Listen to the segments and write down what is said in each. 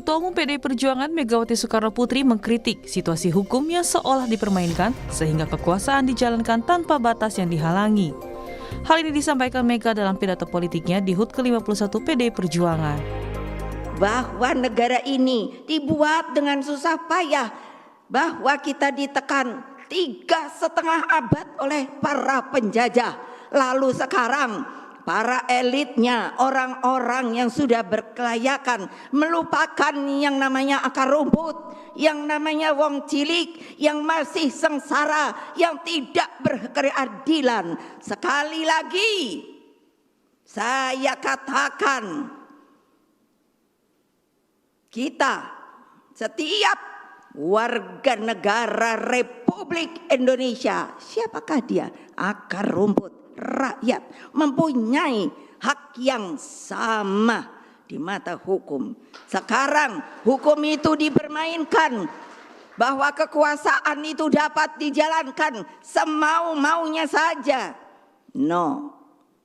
Ketua Umum PDI Perjuangan Megawati Soekarnoputri mengkritik situasi hukum yang seolah dipermainkan sehingga kekuasaan dijalankan tanpa batas yang dihalangi. Hal ini disampaikan Mega dalam pidato politiknya di HUT ke-51 PDI Perjuangan. Bahwa negara ini dibuat dengan susah payah, bahwa kita ditekan 3,5 abad oleh para penjajah. Lalu sekarang para elitnya, orang-orang yang sudah berkelayakan, melupakan yang namanya akar rumput, yang namanya wong cilik, yang masih sengsara, yang tidak berkeadilan. Sekali lagi saya katakan, kita setiap warga negara Republik Indonesia, siapakah dia? Akar rumput, rakyat, mempunyai hak yang sama di mata hukum. Sekarang hukum itu dipermainkan, bahwa kekuasaan itu dapat dijalankan semau-maunya saja. No,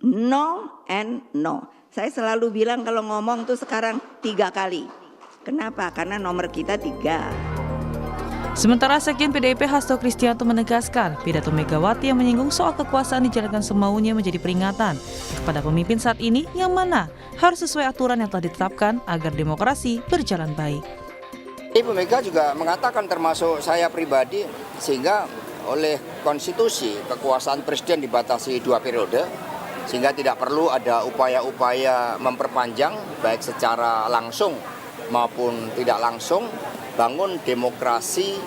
no and no. Saya selalu bilang kalau ngomong tuh sekarang 3 kali. Kenapa? Karena nomor kita 3. Sementara Sekjen PDIP Hasto Kristianto menegaskan pidato Megawati yang menyinggung soal kekuasaan dijalankan semaunya menjadi peringatan kepada pemimpin saat ini yang mana harus sesuai aturan yang telah ditetapkan agar demokrasi berjalan baik. Ibu Mega juga mengatakan termasuk saya pribadi, sehingga oleh konstitusi kekuasaan presiden dibatasi 2 periode, sehingga tidak perlu ada upaya-upaya memperpanjang baik secara langsung maupun tidak langsung. Bangun demokrasi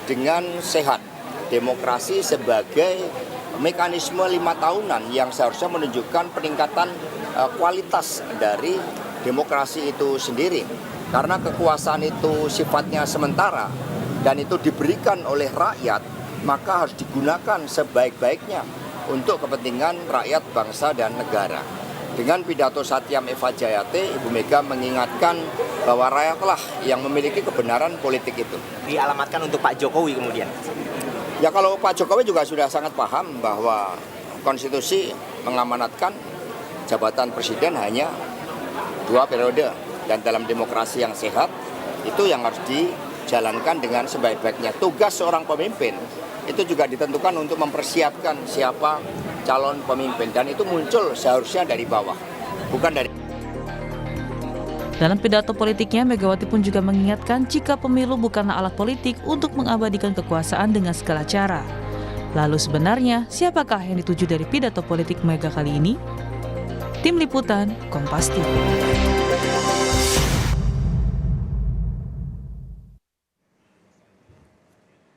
dengan sehat, demokrasi sebagai mekanisme 5 tahunan yang seharusnya menunjukkan peningkatan kualitas dari demokrasi itu sendiri. Karena kekuasaan itu sifatnya sementara dan itu diberikan oleh rakyat, maka harus digunakan sebaik-baiknya untuk kepentingan rakyat, bangsa, dan negara. Dengan pidato Satyam Eva Jayate, Ibu Mega mengingatkan bahwa rakyatlah yang memiliki kebenaran politik itu. Dialamatkan untuk Pak Jokowi kemudian? Ya, kalau Pak Jokowi juga sudah sangat paham bahwa konstitusi mengamanatkan jabatan presiden hanya 2 periode. Dan dalam demokrasi yang sehat, itu yang harus dijalankan dengan sebaik-baiknya. Tugas seorang pemimpin itu juga ditentukan untuk mempersiapkan siapa calon pemimpin. Dan itu muncul seharusnya dari bawah, bukan dari... Dalam pidato politiknya, Megawati pun juga mengingatkan jika pemilu bukanlah alat politik untuk mengabadikan kekuasaan dengan segala cara. Lalu sebenarnya, siapakah yang dituju dari pidato politik Mega kali ini? Tim Liputan, Kompas TV.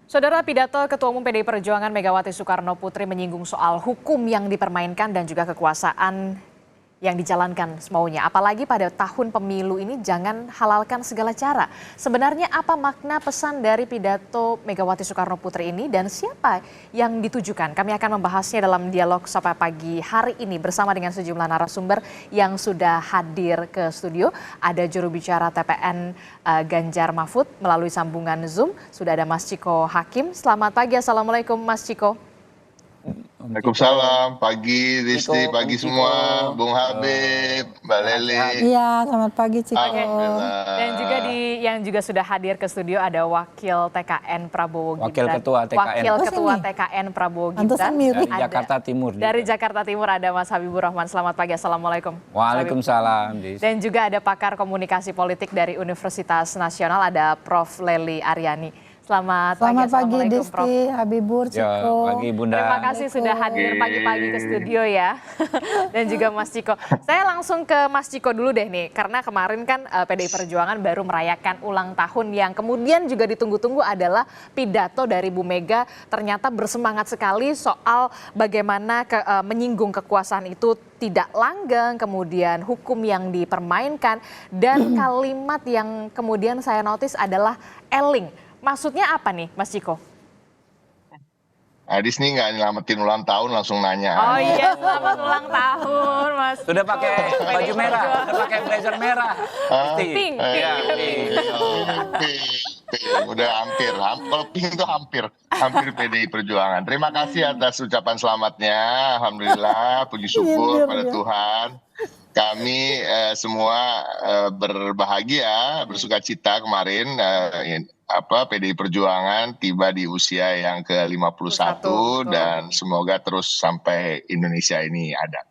Saudara, pidato Ketua Umum PDI Perjuangan Megawati Soekarnoputri menyinggung soal hukum yang dipermainkan dan juga kekuasaan yang dijalankan semaunya. Apalagi pada tahun pemilu ini jangan halalkan segala cara. Sebenarnya apa makna pesan dari pidato Megawati Soekarnoputri ini dan siapa yang ditujukan? Kami akan membahasnya dalam dialog Sapa Pagi hari ini bersama dengan sejumlah narasumber yang sudah hadir ke studio. Ada juru bicara TPN Ganjar Mahfud melalui sambungan Zoom. Sudah ada Mas Ciko Hakim. Selamat pagi, Assalamualaikum Mas Ciko. Waalaikumsalam, pagi Risti, pagi semua, Bung Habib, Mbak Leli. Iya, selamat pagi Ciko. Dan juga yang juga sudah hadir ke studio ada Wakil TKN Prabowo Gibran. Wakil Ketua TKN. Wakil Ketua TKN Prabowo Gibran. Dari Jakarta Timur. Dari Jakarta Timur ada Mas Habibur Rahman. Selamat pagi, Assalamualaikum. Waalaikumsalam. Dan juga ada pakar komunikasi politik dari Universitas Nasional, ada Prof. Lely Aryani. Selamat pagi Disti, Habibur, Ciko. Ya, pagi Bunda. Terima kasih sudah hadir pagi-pagi ke studio ya. Dan juga Mas Ciko. Saya langsung ke Mas Ciko dulu deh nih. Karena kemarin kan PDI Perjuangan baru merayakan ulang tahun yang kemudian juga ditunggu-tunggu adalah pidato dari Bu Mega. Ternyata bersemangat sekali soal bagaimana menyinggung kekuasaan itu tidak langgeng, kemudian hukum yang dipermainkan. Dan kalimat yang kemudian saya notice adalah eling. Maksudnya apa nih, Mas Ciko? Adis nih nggak nyelamatin ulang tahun langsung nanya. Oh iya, selamat ulang tahun, Mas. Sudah pakai baju merah, sudah pakai blazer merah. Pink. Iya, pink. Udah hampir. Kalau pink itu hampir PDI Perjuangan. Terima kasih atas ucapan selamatnya. Alhamdulillah, puji syukur pada Tuhan. kami semua berbahagia, bersukacita kemarin PDI Perjuangan tiba di usia yang ke-51 betul. dan semoga terus sampai Indonesia ini ada.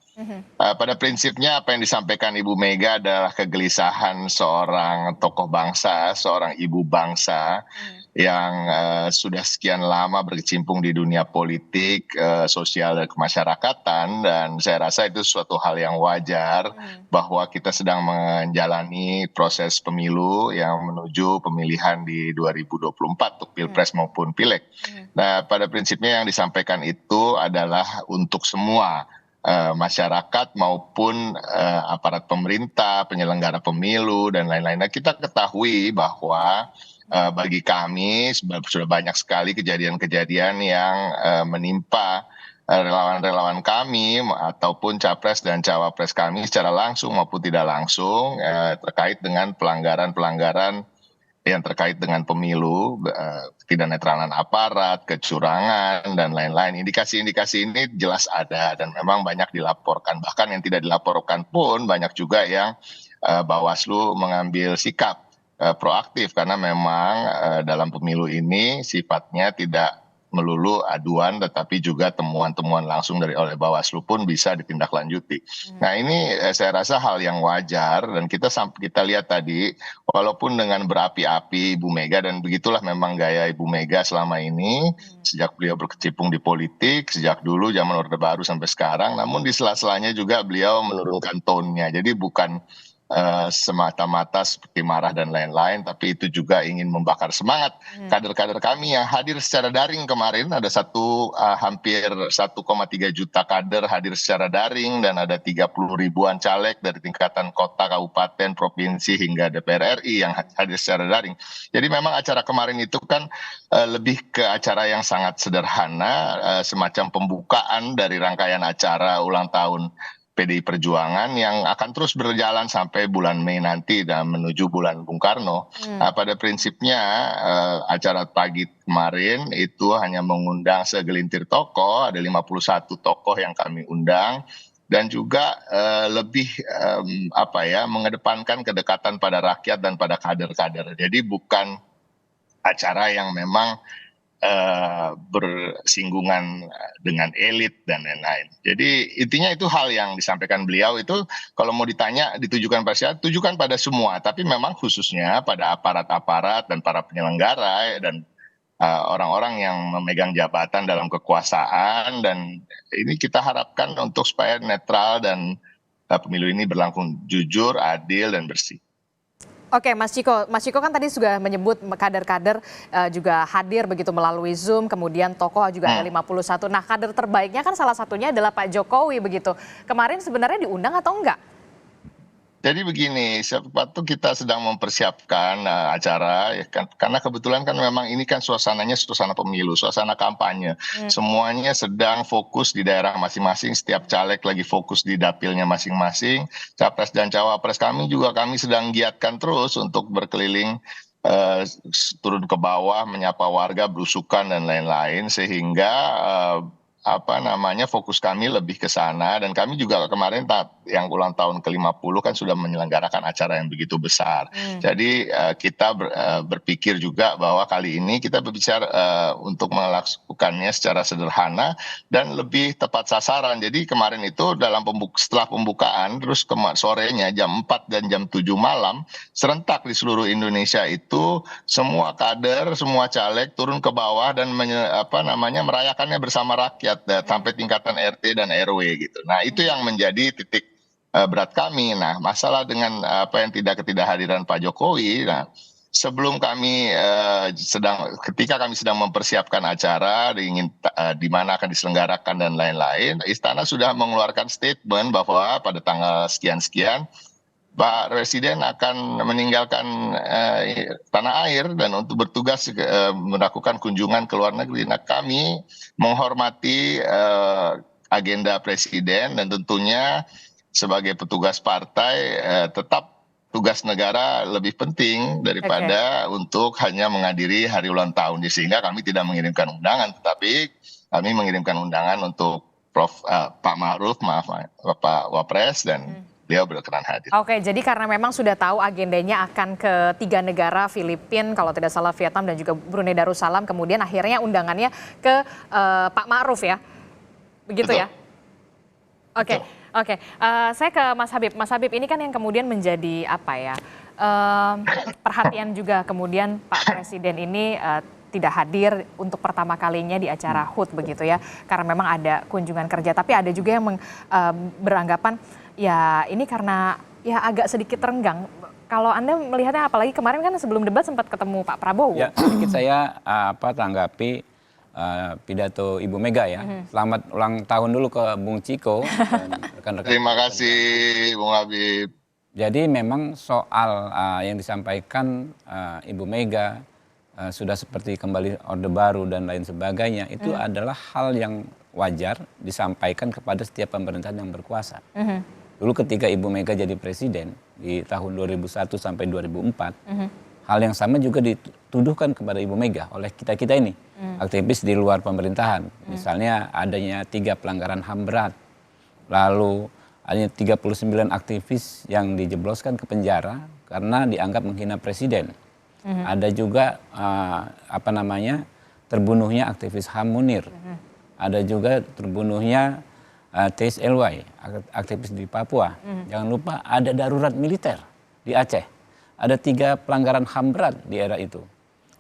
Pada prinsipnya apa yang disampaikan Ibu Mega adalah kegelisahan seorang tokoh bangsa, seorang ibu bangsa yang sudah sekian lama berkecimpung di dunia politik, sosial dan kemasyarakatan, dan saya rasa itu suatu hal yang wajar bahwa kita sedang menjalani proses pemilu yang menuju pemilihan di 2024 untuk Pilpres maupun Pileg. Nah, pada prinsipnya yang disampaikan itu adalah untuk semua masyarakat maupun aparat pemerintah, penyelenggara pemilu dan lain-lain. Nah, kita ketahui bahwa bagi kami sudah banyak sekali kejadian-kejadian yang menimpa relawan-relawan kami ataupun capres dan cawapres kami secara langsung maupun tidak langsung terkait dengan pelanggaran-pelanggaran yang terkait dengan pemilu, tidak netralan aparat, kecurangan, dan lain-lain. Indikasi-indikasi ini jelas ada dan memang banyak dilaporkan. Bahkan yang tidak dilaporkan pun banyak juga yang Bawaslu mengambil sikap proaktif karena memang dalam pemilu ini sifatnya tidak melulu aduan tetapi juga temuan-temuan langsung oleh Bawaslu pun bisa ditindaklanjuti. Nah, ini saya rasa hal yang wajar dan kita lihat tadi walaupun dengan berapi-api Ibu Mega, dan begitulah memang gaya Ibu Mega selama ini sejak beliau berkecimpung di politik sejak dulu zaman Orde Baru sampai sekarang, namun di sela-selanya juga beliau menurunkan tone-nya. Jadi bukan semata-mata seperti marah dan lain-lain, tapi itu juga ingin membakar semangat kader-kader kami yang hadir secara daring kemarin. Ada hampir 1,3 juta kader hadir secara daring dan ada 30 ribuan caleg dari tingkatan kota, kabupaten, provinsi hingga DPR RI yang hadir secara daring. Jadi memang acara kemarin itu kan lebih ke acara yang sangat sederhana, semacam pembukaan dari rangkaian acara ulang tahun PDI Perjuangan yang akan terus berjalan sampai bulan Mei nanti dan menuju bulan Bung Karno. Nah, pada prinsipnya acara pagi kemarin itu hanya mengundang segelintir tokoh, ada 51 tokoh yang kami undang, dan juga lebih mengedepankan kedekatan pada rakyat dan pada kader-kader. Jadi bukan acara yang memang bersinggungan dengan elit dan lain-lain. Jadi intinya itu hal yang disampaikan beliau itu kalau mau ditanya ditujukan pada siapa, tujukan pada semua, tapi memang khususnya pada aparat-aparat dan para penyelenggara dan orang-orang yang memegang jabatan dalam kekuasaan, dan ini kita harapkan untuk supaya netral dan pemilu ini berlangsung jujur, adil dan bersih. Oke, Mas Ciko kan tadi sudah menyebut kader-kader juga hadir begitu melalui Zoom, kemudian tokoh juga ada 51. Nah, kader terbaiknya kan salah satunya adalah Pak Jokowi begitu. Kemarin sebenarnya diundang atau enggak? Jadi begini, sepatu kita sedang mempersiapkan acara, ya kan, karena kebetulan kan memang ini kan suasananya suasana pemilu, suasana kampanye. Semuanya sedang fokus di daerah masing-masing, setiap caleg lagi fokus di dapilnya masing-masing. Capres dan cawapres kami sedang giatkan terus untuk berkeliling, turun ke bawah, menyapa warga, berusukan dan lain-lain, sehingga fokus kami lebih ke sana. Dan kami juga kemarin yang ulang tahun ke-50 kan sudah menyelenggarakan acara yang begitu besar. Jadi kita berpikir juga bahwa kali ini kita berbicara untuk melakukannya secara sederhana dan lebih tepat sasaran. Jadi kemarin itu setelah pembukaan terus sorenya jam 4 dan jam 7 malam serentak di seluruh Indonesia itu semua kader, semua caleg turun ke bawah dan merayakannya bersama rakyat sampai tingkatan RT dan RW gitu. Nah, itu yang menjadi titik berat kami. Nah, masalah dengan ketidakhadiran Pak Jokowi. Nah, sebelum kami ketika kami sedang mempersiapkan acara di mana akan diselenggarakan dan lain-lain, Istana sudah mengeluarkan statement bahwa pada tanggal sekian-sekian Pak Presiden akan meninggalkan tanah air dan untuk bertugas melakukan kunjungan ke luar negeri. Nah, kami menghormati agenda Presiden dan tentunya sebagai petugas partai tetap tugas negara lebih penting daripada untuk hanya menghadiri hari ulang tahun. Sehingga kami tidak mengirimkan undangan, tetapi kami mengirimkan undangan untuk Pak Ma'ruf, Bapak Wapres dan beliau berkenan hadir. Oke, jadi karena memang sudah tahu agendanya akan ke 3 negara, Filipina, kalau tidak salah Vietnam dan juga Brunei Darussalam, kemudian akhirnya undangannya ke Pak Ma'ruf ya, begitu Betul. ya? Oke, oke. Saya ke Mas Habib. Mas Habib, ini kan yang kemudian menjadi apa ya, perhatian juga kemudian Pak Presiden ini tidak hadir untuk pertama kalinya di acara HUT begitu ya, karena memang ada kunjungan kerja. Tapi ada juga yang beranggapan ya ini karena ya agak sedikit renggang. Kalau Anda melihatnya, apalagi kemarin kan sebelum debat sempat ketemu Pak Prabowo. Ya, sedikit saya tanggapi pidato Ibu Mega ya. Selamat ulang tahun dulu ke Bung Ciko dan rekan-rekan. Terima kasih Bung Habib. Jadi memang soal yang disampaikan Ibu Mega sudah seperti kembali Orde Baru dan lain sebagainya, itu adalah hal yang wajar disampaikan kepada setiap pemerintahan yang berkuasa. Dulu ketika Ibu Mega jadi presiden di tahun 2001 sampai 2004, hal yang sama juga dituduhkan kepada Ibu Mega oleh kita-kita ini, aktivis di luar pemerintahan. Misalnya adanya 3 pelanggaran HAM berat, lalu adanya 39 aktivis yang dijebloskan ke penjara karena dianggap menghina presiden. Ada juga terbunuhnya aktivis HAM Munir. Ada juga terbunuhnya TSLY, aktivis di Papua. Jangan lupa ada darurat militer di Aceh. Ada 3 pelanggaran HAM berat di era itu.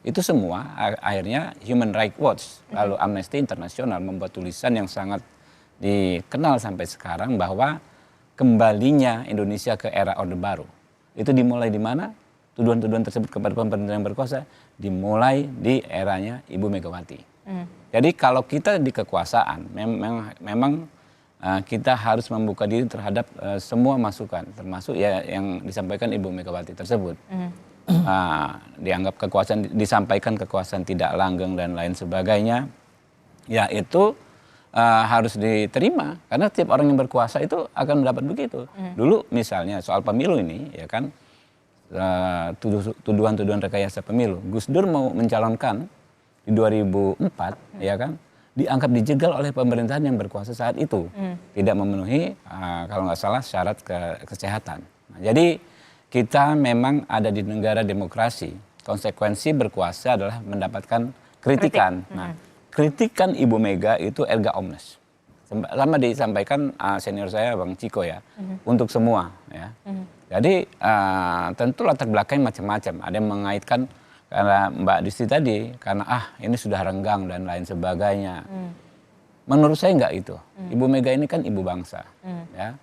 Itu semua akhirnya Human Rights Watch, lalu Amnesty International membuat tulisan yang sangat dikenal sampai sekarang bahwa kembalinya Indonesia ke era Orde Baru. Itu dimulai di mana? Tuduhan-tuduhan tersebut kepada pemerintahan yang berkuasa dimulai di eranya Ibu Megawati. Jadi kalau kita di kekuasaan, memang kita harus membuka diri terhadap semua masukan, termasuk ya yang disampaikan Ibu Megawati tersebut. Dianggap disampaikan kekuasaan tidak langgeng dan lain sebagainya, ya itu harus diterima karena tiap orang yang berkuasa itu akan mendapat begitu. Dulu misalnya soal pemilu ini, ya kan, tuduhan-tuduhan rekayasa pemilu. Gus Dur mau mencalonkan di 2004, ya kan, dianggap dijegal oleh pemerintahan yang berkuasa saat itu, tidak memenuhi kalau nggak salah syarat kesehatan. Nah, jadi kita memang ada di negara demokrasi. Konsekuensi berkuasa adalah mendapatkan kritikan. Nah, kritikan Ibu Mega itu erga omnes. Sama disampaikan senior saya Bang Ciko ya, untuk semua ya. Jadi tentu latar belakangnya macam-macam. Ada yang mengaitkan karena Mbak Disti tadi, karena ini sudah renggang dan lain sebagainya. Menurut saya enggak itu. Ibu Mega ini kan ibu bangsa, ya,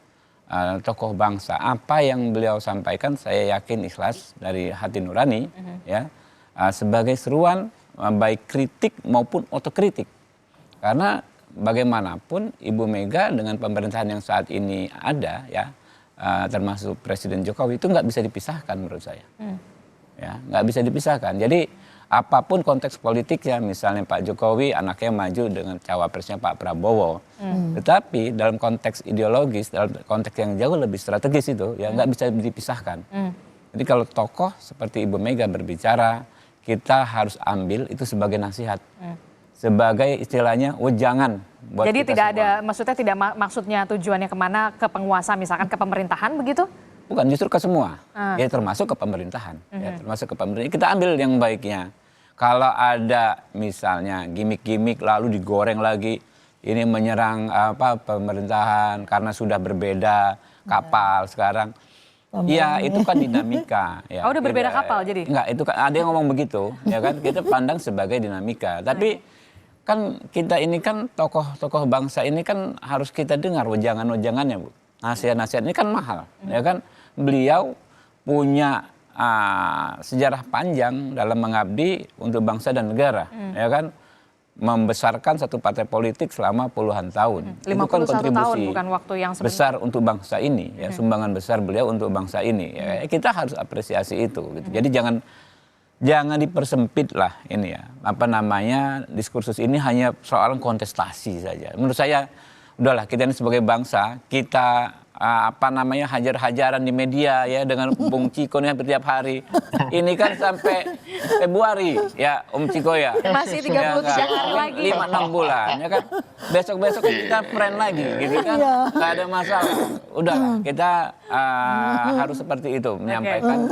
tokoh bangsa. Apa yang beliau sampaikan saya yakin ikhlas dari hati nurani, ya, sebagai seruan baik kritik maupun otokritik. Karena bagaimanapun Ibu Mega dengan pemerintahan yang saat ini ada, ya, termasuk Presiden Jokowi itu nggak bisa dipisahkan menurut saya. Ya, nggak bisa dipisahkan. Jadi apapun konteks politiknya, misalnya Pak Jokowi anaknya maju dengan cawapresnya Pak Prabowo, tetapi dalam konteks ideologis, dalam konteks yang jauh lebih strategis itu, ya nggak bisa dipisahkan. Jadi kalau tokoh seperti Ibu Mega berbicara, kita harus ambil itu sebagai nasihat, sebagai istilahnya wejangan. Buat jadi kita tidak semua. ada, maksudnya tidak maksudnya tujuannya kemana, ke penguasa misalkan ke pemerintahan begitu? Bukan, justru ke semua, ya termasuk ke pemerintahan, ya termasuk ke pemerintahan. Kita ambil yang baiknya. Kalau ada misalnya gimmick-gimmick lalu digoreng lagi, ini menyerang pemerintahan karena sudah berbeda kapal sekarang. Ya itu kan dinamika. Ya, udah berbeda kapal jadi? Enggak, itu kan ada yang ngomong begitu, ya kan. Kita pandang sebagai dinamika. Tapi kan kita ini kan tokoh-tokoh bangsa ini kan harus kita dengar wejangan-wejangannya, Bu. Nasihat-nasihat ini kan mahal, ya kan. Beliau punya sejarah panjang dalam mengabdi untuk bangsa dan negara, ya kan. Membesarkan satu partai politik selama puluhan tahun. 51 itu kan kontribusi tahun bukan waktu yang sebentar. besar untuk bangsa ini, ya, sumbangan besar beliau untuk bangsa ini. Ya, kita harus apresiasi itu. Gitu. Jadi jangan dipersempit lah ini ya. Diskursus ini hanya soal kontestasi saja. Menurut saya udahlah, kita ini sebagai bangsa, kita hajar-hajaran di media ya dengan Bung Ciko nih hampir tiap hari. Ini kan sampai Februari ya Om Ciko ya. Masih 33 hari lagi. 5-6 bulan ya kan. Besok-besok kita friend lagi gitu kan. Nggak ada masalah. Udah kita harus seperti itu menyampaikan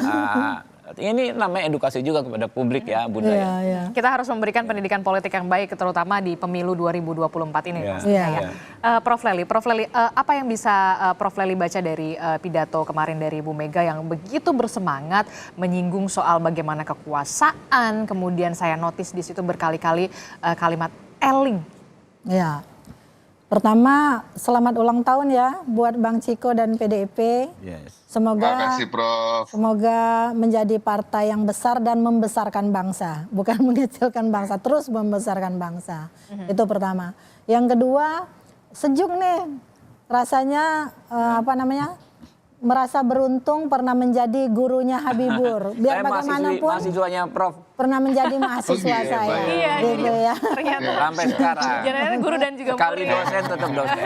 ini namanya edukasi juga kepada publik ya, Bunda. Kita harus memberikan pendidikan politik yang baik terutama di pemilu 2024 ini. Prof Lely, apa yang bisa Prof Lely baca dari pidato kemarin dari Bu Mega yang begitu bersemangat menyinggung soal bagaimana kekuasaan, kemudian saya notice di situ berkali-kali kalimat eling. Ya. Pertama, selamat ulang tahun ya buat Bang Ciko dan PDIP. Semoga Terima kasih, Prof. Semoga menjadi partai yang besar dan membesarkan bangsa, bukan mengecilkan bangsa, terus membesarkan bangsa. Itu pertama. Yang kedua, sejuk nih rasanya merasa beruntung pernah menjadi gurunya Habibur. Biar bagaimanapun mahasiswanya Prof. Pernah menjadi mahasiswa saya. Iya, gitu ya. Ternyata sampai sekarang. Jangan guru dan juga sekali murid. dosen tetap dosen.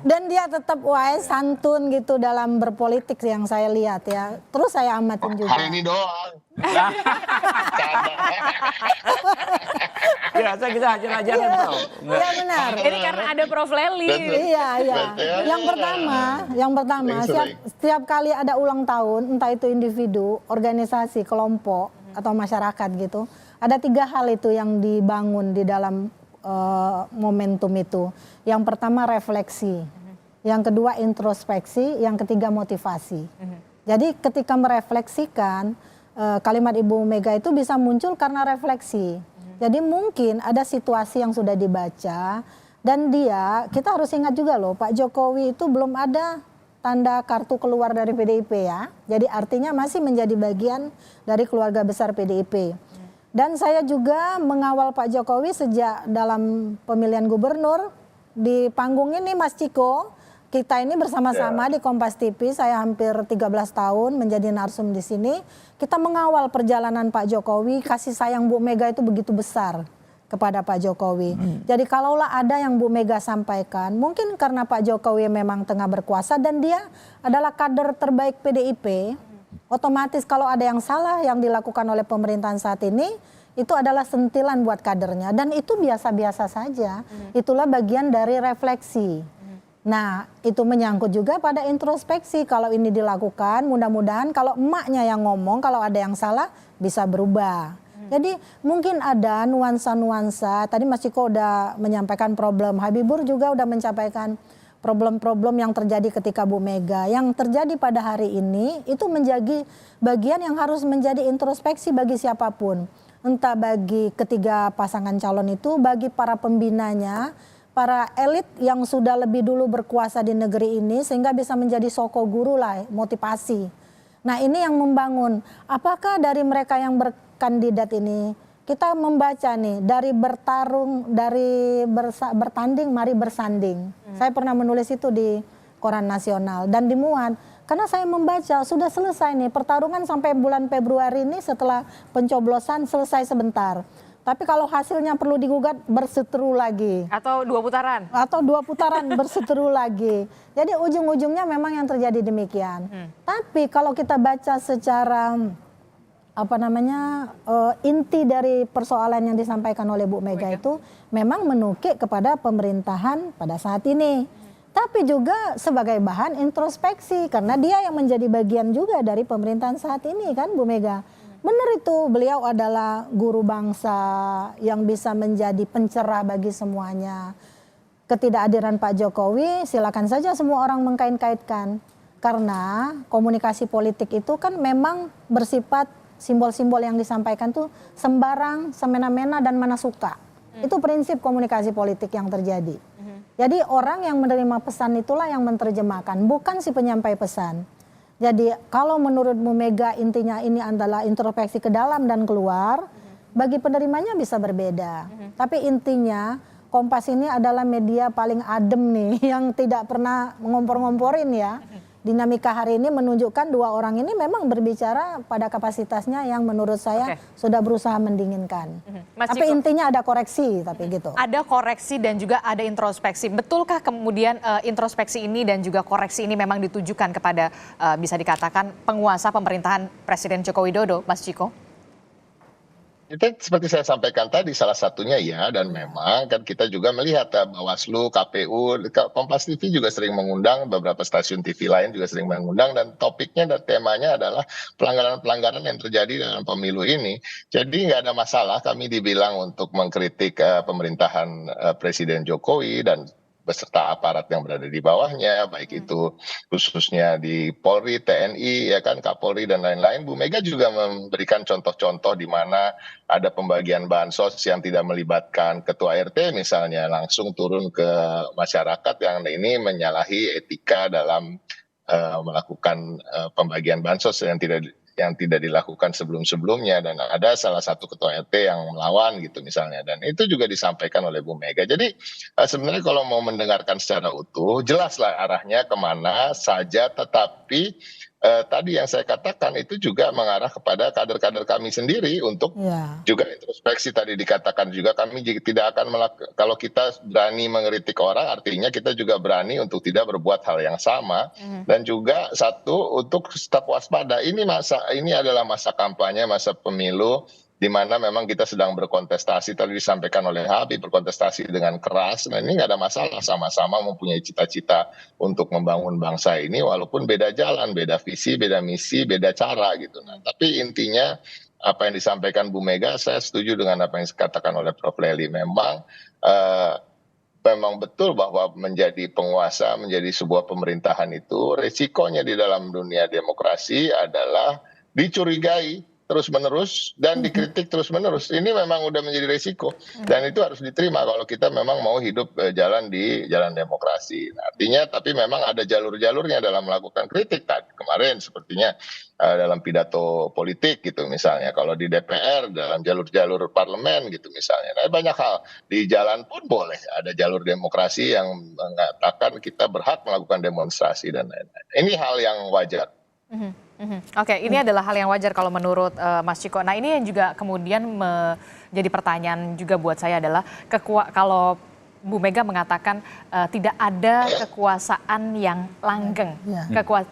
Dan dia tetap wise, santun gitu dalam berpolitik yang saya lihat ya. Terus saya amatin juga. Hari ini doang. Biasa kita hajar-hajaran Prof. Iya benar. Ini karena ada Prof Lely. Iya. Yang pertama setiap kali ada ulang tahun, entah itu individu, organisasi, kelompok atau masyarakat gitu, ada 3 hal itu yang dibangun di dalam momentum itu. Yang pertama refleksi, yang kedua introspeksi, yang ketiga motivasi. Jadi ketika merefleksikan, kalimat Ibu Mega itu bisa muncul karena refleksi. Jadi mungkin ada situasi yang sudah dibaca dan kita harus ingat juga loh, Pak Jokowi itu belum ada tanda kartu keluar dari PDIP ya. Jadi artinya masih menjadi bagian dari keluarga besar PDIP. Dan saya juga mengawal Pak Jokowi sejak dalam pemilihan gubernur di panggung ini Mas Ciko. Kita ini bersama-sama di Kompas TV, saya hampir 13 tahun menjadi narsum di sini. Kita mengawal perjalanan Pak Jokowi, kasih sayang Bu Mega itu begitu besar kepada Pak Jokowi. Jadi kalaulah ada yang Bu Mega sampaikan, mungkin karena Pak Jokowi memang tengah berkuasa dan dia adalah kader terbaik PDIP, otomatis kalau ada yang salah yang dilakukan oleh pemerintahan saat ini, itu adalah sentilan buat kadernya. Dan itu biasa-biasa saja, itulah bagian dari refleksi. Nah, itu menyangkut juga pada introspeksi. Kalau ini dilakukan, mudah-mudahan kalau emaknya yang ngomong, kalau ada yang salah bisa berubah. Jadi mungkin ada nuansa-nuansa, tadi Mas Ciko udah menyampaikan problem, Habibur juga udah menyampaikan problem-problem yang terjadi ketika Bu Mega. Yang terjadi pada hari ini itu menjadi bagian yang harus menjadi introspeksi bagi siapapun. Entah bagi ketiga pasangan calon itu, bagi para pembinanya, para elit yang sudah lebih dulu berkuasa di negeri ini sehingga bisa menjadi soko guru lah, motivasi. Nah ini yang membangun, apakah dari mereka yang berkandidat ini, kita membaca nih, dari bertarung, dari bertanding, mari bersanding. Saya pernah menulis itu di Koran Nasional dan dimuat. Karena saya membaca, sudah selesai nih, pertarungan sampai bulan Februari ini setelah pencoblosan selesai sebentar. Tapi kalau hasilnya perlu digugat, berseteru lagi. Atau 2 putaran. Atau 2 putaran berseteru lagi. Jadi ujung-ujungnya memang yang terjadi demikian. Tapi kalau kita baca secara inti dari persoalan yang disampaikan oleh Bu Mega itu memang menukik kepada pemerintahan pada saat ini. Tapi juga sebagai bahan introspeksi karena dia yang menjadi bagian juga dari pemerintahan saat ini kan Bu Mega. Benar itu, beliau adalah guru bangsa yang bisa menjadi pencerah bagi semuanya. Ketidakhadiran Pak Jokowi silakan saja semua orang mengkait-kaitkan. Karena komunikasi politik itu kan memang bersifat simbol-simbol yang disampaikan tuh sembarang, semena-mena dan mana suka. Itu prinsip komunikasi politik yang terjadi. Jadi orang yang menerima pesan itulah yang menerjemahkan, bukan si penyampai pesan. Jadi kalau menurut Bu Mega intinya ini adalah introspeksi ke dalam dan keluar, bagi penerimanya bisa berbeda. Tapi intinya Kompas ini adalah media paling adem nih, yang tidak pernah ngompor-ngomporin ya. dinamika hari ini menunjukkan dua orang ini memang berbicara pada kapasitasnya yang menurut saya sudah berusaha mendinginkan. Mas Tapi Ciko, intinya ada koreksi, tapi gitu. ada koreksi dan juga ada introspeksi. Betulkah kemudian introspeksi ini dan juga koreksi ini memang ditujukan kepada bisa dikatakan penguasa pemerintahan Presiden Joko Widodo, Mas Ciko? Itu seperti saya sampaikan tadi, salah satunya ya, dan memang kan kita juga melihat Bawaslu, KPU, Kompas TV juga sering mengundang, beberapa stasiun TV lain juga sering mengundang, dan topiknya dan temanya adalah pelanggaran-pelanggaran yang terjadi dalam pemilu ini. Jadi nggak ada masalah kami dibilang untuk mengkritik pemerintahan Presiden Jokowi dan beserta aparat yang berada di bawahnya, baik itu khususnya di Polri, TNI, ya kan, Kapolri dan lain-lain. Bu Mega juga memberikan contoh-contoh di mana ada pembagian bansos yang tidak melibatkan ketua RT misalnya, langsung turun ke masyarakat yang ini menyalahi etika dalam melakukan pembagian bansos yang tidak dilakukan sebelum-sebelumnya, dan ada salah satu ketua RT yang melawan gitu misalnya, dan itu juga disampaikan oleh Bu Mega. Jadi sebenarnya kalau mau mendengarkan secara utuh jelaslah arahnya kemana saja, tetapi tadi yang saya katakan itu juga mengarah kepada kader-kader kami sendiri untuk juga introspeksi. Tadi dikatakan juga kami tidak akan kalau kita berani mengkritik orang, artinya kita juga berani untuk tidak berbuat hal yang sama. Dan juga satu, untuk tetap waspada. Ini adalah masa kampanye, masa pemilu, di mana memang kita sedang berkontestasi. Tadi disampaikan oleh Habib, berkontestasi dengan keras. Nah, ini nggak ada masalah, sama-sama mempunyai cita-cita untuk membangun bangsa ini, walaupun beda jalan, beda visi, beda misi, beda cara gitu. Nah, tapi intinya apa yang disampaikan Bu Mega, saya setuju dengan apa yang dikatakan oleh Prof. Lely. Memang betul bahwa menjadi penguasa, menjadi sebuah pemerintahan itu resikonya di dalam dunia demokrasi adalah dicurigai terus-menerus dan dikritik terus-menerus. Ini memang udah menjadi resiko, dan itu harus diterima kalau kita memang mau hidup jalan di jalan demokrasi. Nah, artinya tapi memang ada jalur-jalurnya dalam melakukan kritik. Tadi kemarin sepertinya dalam pidato politik gitu misalnya, kalau di DPR dalam jalur-jalur parlemen gitu misalnya. Nah, banyak hal di jalan pun boleh ada jalur demokrasi yang mengatakan kita berhak melakukan demonstrasi dan lain-lain. Ini hal yang wajar. Oke, ini adalah hal yang wajar kalau menurut Mas Ciko. Nah, ini yang juga kemudian menjadi pertanyaan juga buat saya adalah kalau Bu Mega mengatakan tidak ada kekuasaan yang langgeng,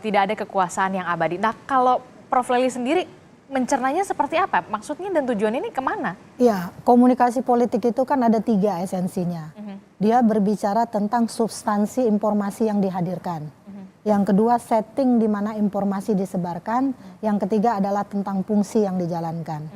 tidak ada kekuasaan yang abadi. Nah, kalau Prof. Lely sendiri mencernanya seperti apa? Maksudnya dan tujuan ini kemana? Ya, komunikasi politik itu kan ada 3 esensinya. Dia berbicara tentang substansi informasi yang dihadirkan. Yang kedua, setting di mana informasi disebarkan. Yang ketiga adalah tentang fungsi yang dijalankan.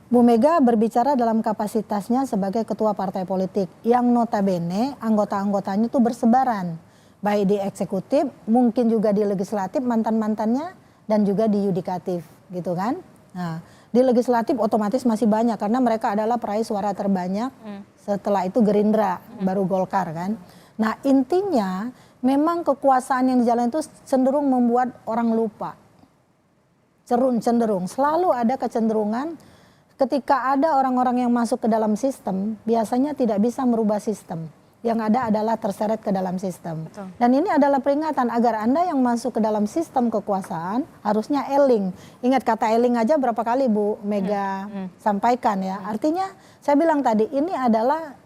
Bu Mega berbicara dalam kapasitasnya sebagai ketua partai politik yang notabene anggota-anggotanya itu bersebaran. Baik di eksekutif, mungkin juga di legislatif mantan-mantannya, dan juga di yudikatif gitu kan. Nah, di legislatif otomatis masih banyak karena mereka adalah peraih suara terbanyak. Setelah itu Gerindra, baru Golkar kan. Nah, intinya memang kekuasaan yang dijalankan itu cenderung membuat orang lupa. Cenderung. Selalu ada kecenderungan ketika ada orang-orang yang masuk ke dalam sistem, biasanya tidak bisa merubah sistem. Yang ada adalah terseret ke dalam sistem. Betul. Dan ini adalah peringatan agar Anda yang masuk ke dalam sistem kekuasaan harusnya eling. Ingat kata eling aja berapa kali Bu Mega sampaikan ya. Artinya saya bilang tadi ini adalah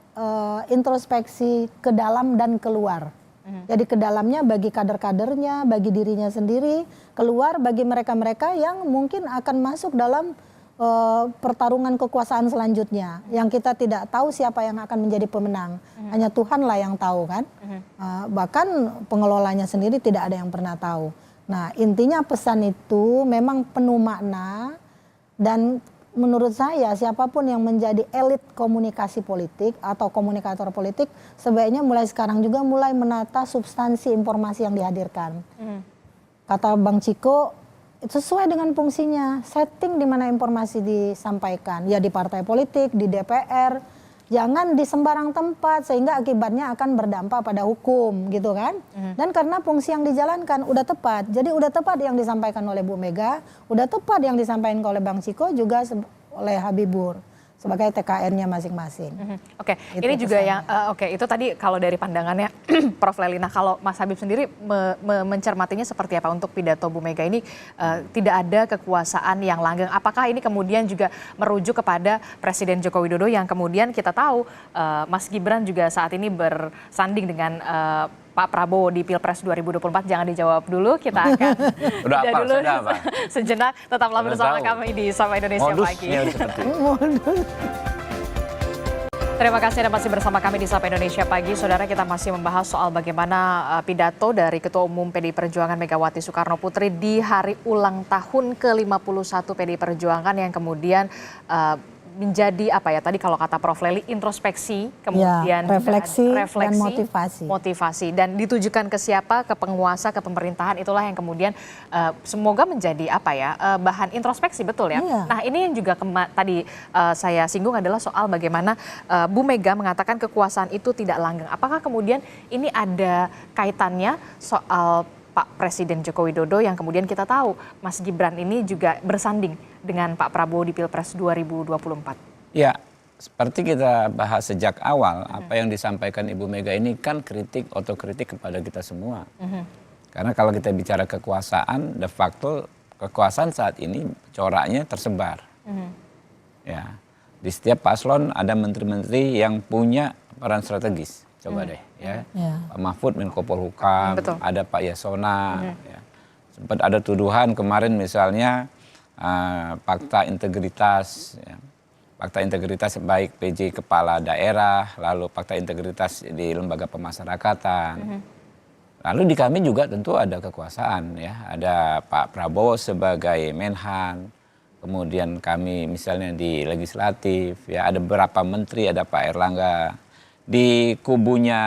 introspeksi ke dalam dan keluar. Jadi ke dalamnya bagi kader-kadernya, bagi dirinya sendiri, keluar bagi mereka-mereka yang mungkin akan masuk dalam pertarungan kekuasaan selanjutnya. Yang kita tidak tahu siapa yang akan menjadi pemenang. Hanya Tuhanlah yang tahu kan. Bahkan pengelolanya sendiri tidak ada yang pernah tahu. Nah, intinya pesan itu memang penuh makna, dan menurut saya siapapun yang menjadi elit komunikasi politik atau komunikator politik sebaiknya mulai sekarang juga mulai menata substansi informasi yang dihadirkan. Kata Bang Ciko, sesuai dengan fungsinya, setting di mana informasi disampaikan, ya di partai politik, di DPR, jangan di sembarang tempat sehingga akibatnya akan berdampak pada hukum gitu kan. Dan karena fungsi yang dijalankan udah tepat, jadi udah tepat yang disampaikan oleh Bu Mega, udah tepat yang disampaikan oleh Bang Ciko juga oleh Habibur. sebagai TKN-nya masing-masing. Oke, Itu ini juga pesannya. yang itu tadi kalau dari pandangannya Prof. Lelina, kalau Mas Habib sendiri mencermatinya seperti apa untuk pidato Bu Mega ini, tidak ada kekuasaan yang langgeng. Apakah ini kemudian juga merujuk kepada Presiden Joko Widodo yang kemudian kita tahu Mas Gibran juga saat ini bersanding dengan Pak Prabowo di Pilpres 2024? Jangan dijawab dulu, kita akan Udah jeda hafal, dulu sudah apa? sejenak. Tetaplah Udah bersama tahu. kami di Sapa Indonesia Pagi. Modusnya seperti itu. Terima kasih Anda masih bersama kami di Sapa Indonesia Pagi. Saudara, kita masih membahas soal bagaimana pidato dari Ketua Umum PDI Perjuangan Megawati Soekarno Putri di hari ulang tahun ke-51 PDI Perjuangan yang kemudian menjadi apa ya tadi kalau kata Prof. Leli, introspeksi, kemudian juga refleksi dan refleksi, motivasi, dan ditujukan ke siapa, ke penguasa, ke pemerintahan, itulah yang kemudian semoga menjadi apa ya bahan introspeksi, betul ya. Iya. Nah, ini yang juga tadi saya singgung adalah soal bagaimana Bu Mega mengatakan kekuasaan itu tidak langgeng. Apakah kemudian ini ada kaitannya soal Pak Presiden Joko Widodo yang kemudian kita tahu Mas Gibran ini juga bersanding dengan Pak Prabowo di Pilpres 2024? Ya, seperti kita bahas sejak awal, apa yang disampaikan Ibu Mega ini kan kritik, otokritik kepada kita semua. Karena kalau kita bicara kekuasaan, de facto kekuasaan saat ini coraknya tersebar. Ya, di setiap paslon ada menteri-menteri yang punya peran strategis. Coba deh, ya. Pak Mahfud Menko Polhukam, ada Pak Yasona. Ya. Sempat ada tuduhan kemarin misalnya fakta integritas, ya. Fakta integritas baik PJ kepala daerah, lalu fakta integritas di lembaga pemasyarakatan. Lalu di kami juga tentu ada kekuasaan, ya. Ada Pak Prabowo sebagai Menhan, kemudian kami misalnya di legislatif, ya ada beberapa menteri, ada Pak Erlangga. Di kubunya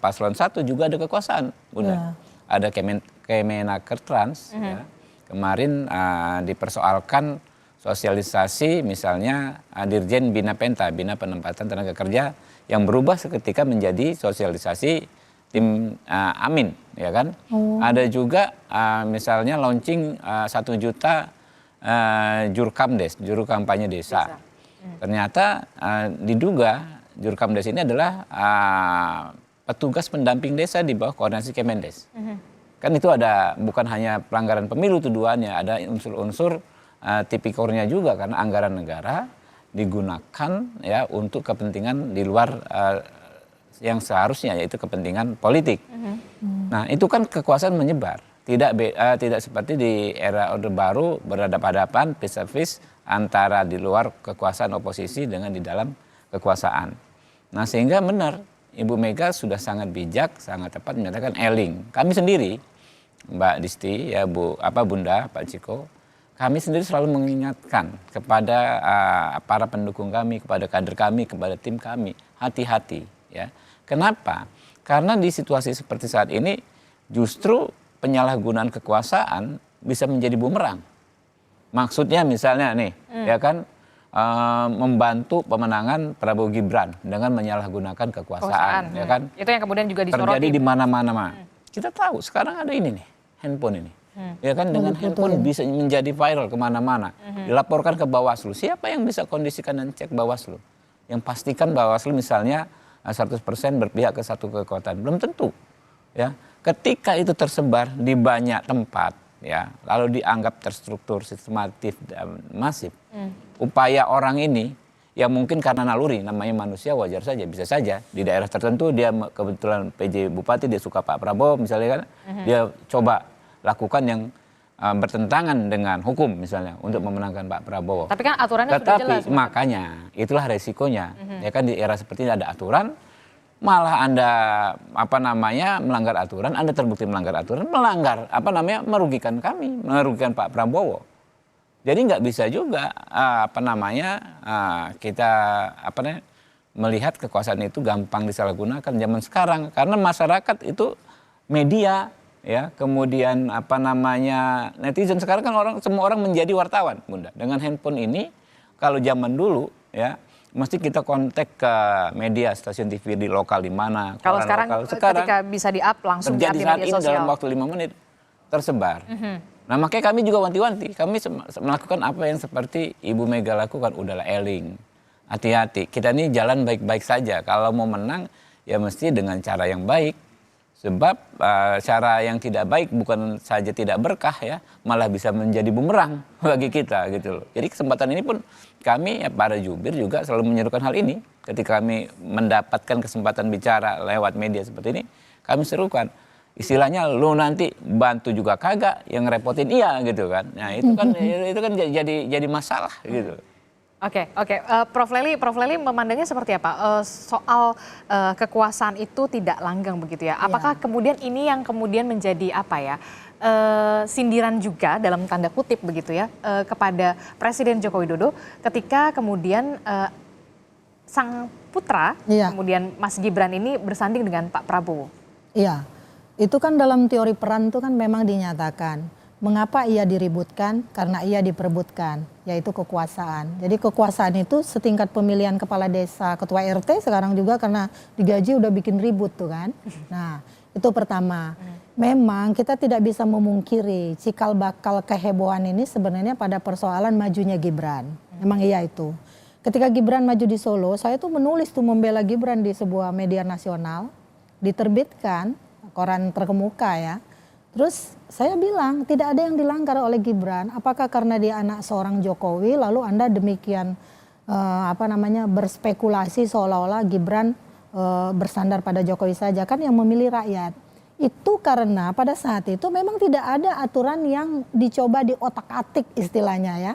paslon 1 juga ada kekuasaan, Bunda. Ada Kemenakertrans, ya. Kemarin dipersoalkan sosialisasi misalnya Dirjen Bina Penta, Bina Penempatan Tenaga Kerja yang berubah seketika menjadi sosialisasi tim Amin, ya kan? Ada juga misalnya launching 1 juta Jurkamdes, juru kampanye desa. Ternyata diduga Jurkamdes ini adalah petugas pendamping desa di bawah koordinasi Kemendes. Kan itu ada bukan hanya pelanggaran pemilu tuduhannya, ada unsur-unsur tipikornya juga karena anggaran negara digunakan ya untuk kepentingan di luar yang seharusnya yaitu kepentingan politik. Nah, itu kan kekuasaan menyebar. Tidak seperti di era Orde Baru berhadapan-hadapan face to face antara di luar kekuasaan oposisi dengan di dalam kekuasaan. Nah, sehingga benar Ibu Mega sudah sangat bijak, sangat tepat menyatakan eling. Kami sendiri, Mbak Disti, ya Bunda, Pak Ciko, kami sendiri selalu mengingatkan kepada para pendukung kami, kepada kader kami, kepada tim kami, hati-hati. Ya, kenapa? Karena di situasi seperti saat ini, justru penyalahgunaan kekuasaan bisa menjadi bumerang. Maksudnya misalnya nih, ya kan, membantu pemenangan Prabowo Gibran dengan menyalahgunakan kekuasaan, ya kan? Itu yang kemudian juga disoroti. Terjadi di mana-mana. Kita tahu sekarang ada ini nih, handphone ini. Ya kan, dengan handphone bisa menjadi viral kemana-mana. Dilaporkan ke Bawaslu. Siapa yang bisa kondisikan dan cek Bawaslu? Yang pastikan Bawaslu misalnya 100% berpihak ke satu kekuatan. Belum tentu. Ya, ketika itu tersebar di banyak tempat, ya, lalu dianggap terstruktur, sistematif, dan masif. Upaya orang ini yang mungkin karena naluri, namanya manusia, wajar saja, bisa saja di daerah tertentu dia kebetulan PJ Bupati dia suka Pak Prabowo misalnya kan, dia coba lakukan yang bertentangan dengan hukum misalnya untuk memenangkan Pak Prabowo. Tapi kan aturannya sudah jelas. Tetapi makanya itulah resikonya, ya kan, di era seperti ini ada aturan, malah Anda melanggar aturan, Anda terbukti melanggar aturan, merugikan kami, merugikan Pak Prabowo. Jadi nggak bisa juga kita melihat kekuasaan itu gampang disalahgunakan zaman sekarang karena masyarakat itu media, ya, kemudian netizen sekarang kan semua orang menjadi wartawan, Bunda. Dengan handphone ini, kalau zaman dulu ya mesti kita kontak ke media, stasiun TV di lokal di mana. Kalau sekarang ketika bisa di-up langsung di-up di media sosial. Dalam waktu 5 menit tersebar. Nah, makanya kami juga wanti-wanti. Kami melakukan apa yang seperti Ibu Mega lakukan, udahlah eling. hati-hati. Kita ini jalan baik-baik saja. Kalau mau menang ya mesti dengan cara yang baik. Sebab cara yang tidak baik bukan saja tidak berkah ya, malah bisa menjadi bumerang bagi kita gitu loh. Jadi kesempatan ini pun kami ya para jubir juga selalu menyerukan hal ini. Ketika kami mendapatkan kesempatan bicara lewat media seperti ini, kami serukan. Istilahnya lu nanti bantu juga kagak, yang repotin iya gitu kan. Nah itu kan jadi masalah gitu. Oke. Prof Lely memandangnya seperti apa? Soal kekuasaan itu tidak langgeng begitu ya. Apakah kemudian ini yang kemudian menjadi apa ya? Sindiran juga dalam tanda kutip begitu ya kepada Presiden Joko Widodo ketika kemudian sang putra kemudian Mas Gibran ini bersanding dengan Pak Prabowo. Iya. Itu kan dalam teori peran itu kan memang dinyatakan. Mengapa ia diributkan? Karena ia diperebutkan, yaitu kekuasaan. Jadi kekuasaan itu setingkat pemilihan kepala desa, ketua RT sekarang juga karena digaji udah bikin ribut tuh kan. Nah itu pertama. Memang kita tidak bisa memungkiri cikal bakal kehebohan ini sebenarnya pada persoalan majunya Gibran. Memang iya itu. Ketika Gibran maju di Solo, saya tuh menulis tuh membela Gibran di sebuah media nasional. Diterbitkan, koran terkemuka ya. Terus saya bilang tidak ada yang dilanggar oleh Gibran. Apakah karena dia anak seorang Jokowi lalu Anda demikian berspekulasi seolah-olah Gibran bersandar pada Jokowi saja, kan yang memilih rakyat. Itu karena pada saat itu memang tidak ada aturan yang dicoba diotak-atik istilahnya ya.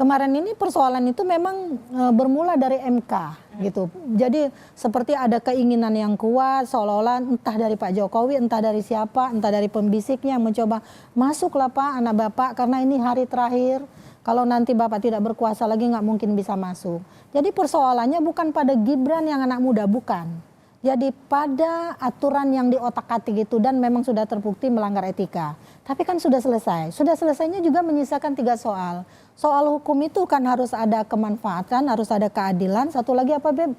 Kemarin ini persoalan itu memang bermula dari MK gitu. Jadi seperti ada keinginan yang kuat seolah-olah entah dari Pak Jokowi, entah dari siapa, entah dari pembisiknya yang mencoba masuklah Pak anak Bapak karena ini hari terakhir. Kalau nanti Bapak tidak berkuasa lagi nggak mungkin bisa masuk. Jadi persoalannya bukan pada Gibran yang anak muda, bukan. Jadi pada aturan yang diotak-atik itu dan memang sudah terbukti melanggar etika. Tapi kan sudah selesai. Sudah selesainya juga menyisakan 3 soal. Soal hukum itu kan harus ada kemanfaatan, harus ada keadilan. Satu lagi apa Beb?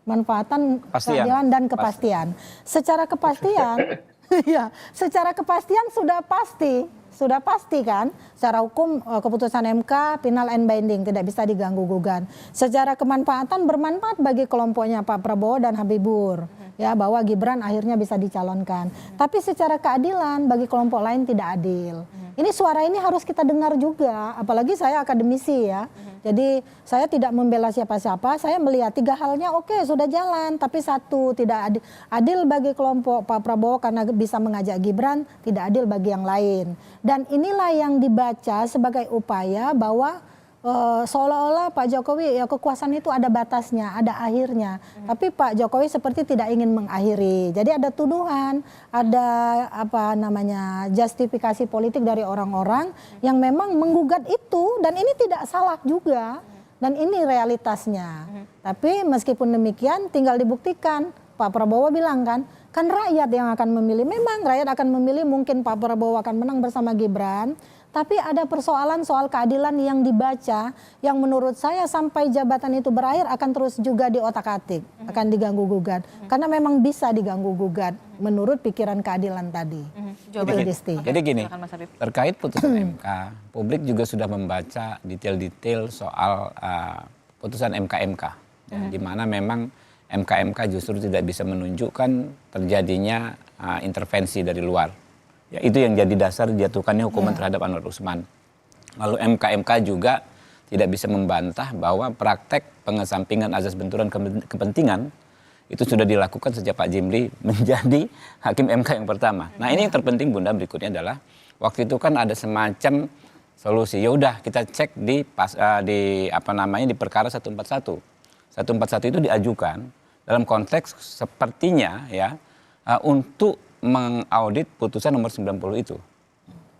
Manfaatan, keadilan dan kepastian. Secara kepastian, ya, secara kepastian sudah pasti kan. Secara hukum keputusan MK final and binding, tidak bisa diganggu gugat. Secara kemanfaatan bermanfaat bagi kelompoknya Pak Prabowo dan Habibur. Ya, bahwa Gibran akhirnya bisa dicalonkan. Tapi secara keadilan bagi kelompok lain tidak adil. Ini suara ini harus kita dengar juga, apalagi saya akademisi ya. Jadi saya tidak membela siapa-siapa, saya melihat 3 halnya oke, sudah jalan. Tapi satu, tidak adil bagi kelompok Pak Prabowo karena bisa mengajak Gibran, tidak adil bagi yang lain. Dan inilah yang dibaca sebagai upaya bahwa seolah-olah Pak Jokowi ya kekuasaan itu ada batasnya, ada akhirnya. Tapi Pak Jokowi seperti tidak ingin mengakhiri. Jadi ada tuduhan, ada justifikasi politik dari orang-orang yang memang menggugat itu dan ini tidak salah juga. Dan ini realitasnya. Tapi meskipun demikian tinggal dibuktikan. Pak Prabowo bilang kan rakyat yang akan memilih. Memang rakyat akan memilih, mungkin Pak Prabowo akan menang bersama Gibran. Tapi ada persoalan soal keadilan yang dibaca yang menurut saya sampai jabatan itu berakhir akan terus juga diotak-atik, akan diganggu-gugat. Karena memang bisa diganggu-gugat menurut pikiran keadilan tadi. Jadi gini, terkait putusan MK, publik juga sudah membaca detail-detail soal putusan MK-MK. Di mana memang MK-MK justru tidak bisa menunjukkan terjadinya intervensi dari luar. Ya, itu yang jadi dasar dijatuhkannya hukuman terhadap Anwar Usman. Lalu MK-MK juga tidak bisa membantah bahwa praktek pengesampingan azas benturan kepentingan itu sudah dilakukan sejak Pak Jimli menjadi hakim MK yang pertama. Nah ini yang terpenting Bunda berikutnya adalah waktu itu kan ada semacam solusi. Ya udah kita cek di perkara 141. 141 itu diajukan dalam konteks sepertinya ya untuk mengaudit putusan nomor 90 itu.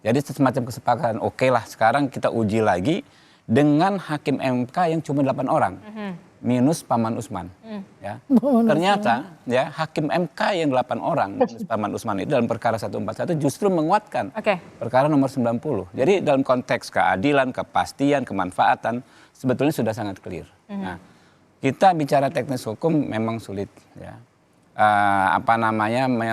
Jadi semacam kesepakatan, oke lah sekarang kita uji lagi dengan hakim MK yang cuma 8 orang. Minus Paman Usman. Ya. Ternyata ya hakim MK yang 8 orang minus Paman Usman itu dalam perkara 141 justru menguatkan perkara nomor 90. Jadi dalam konteks keadilan, kepastian, kemanfaatan sebetulnya sudah sangat clear. Nah, kita bicara teknis hukum memang sulit ya.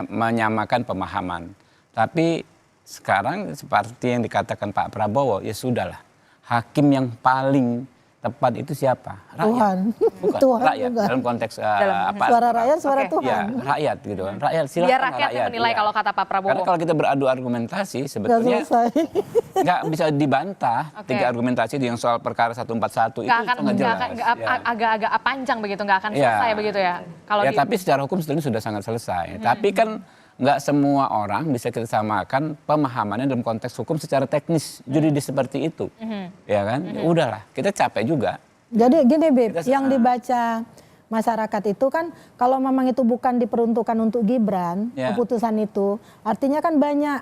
Menyamakan pemahaman. Tapi sekarang seperti yang dikatakan Pak Prabowo, ya sudahlah. Hakim yang paling tepat itu siapa? Rakyat. Tuhan. Bukan, Tuhan rakyat. juga. Dalam konteks Suara rakyat, suara Oke. Tuhan. Ya, rakyat gitu kan. Rakyat silakan Biar rakyat yang menilai kalau kata Pak Prabowo. Karena kalau kita beradu argumentasi Nggak sebetulnya selesai. nggak bisa dibantah Oke. 3 argumentasi yang soal perkara 141 itu Nggak akan sangat jelas. agak-agak panjang begitu, nggak akan Ya. selesai begitu ya. Kalau Ya, tapi secara hukum sebetulnya sudah sangat selesai. Tapi kan nggak semua orang bisa kita samakan pemahamannya dalam konteks hukum secara teknis juridis seperti itu. Ya kan? Ya udahlah, kita capek juga. Jadi gini Bib, Kita yang dibaca masyarakat itu kan kalau memang itu bukan diperuntukkan untuk Gibran, Ya. keputusan itu, artinya kan banyak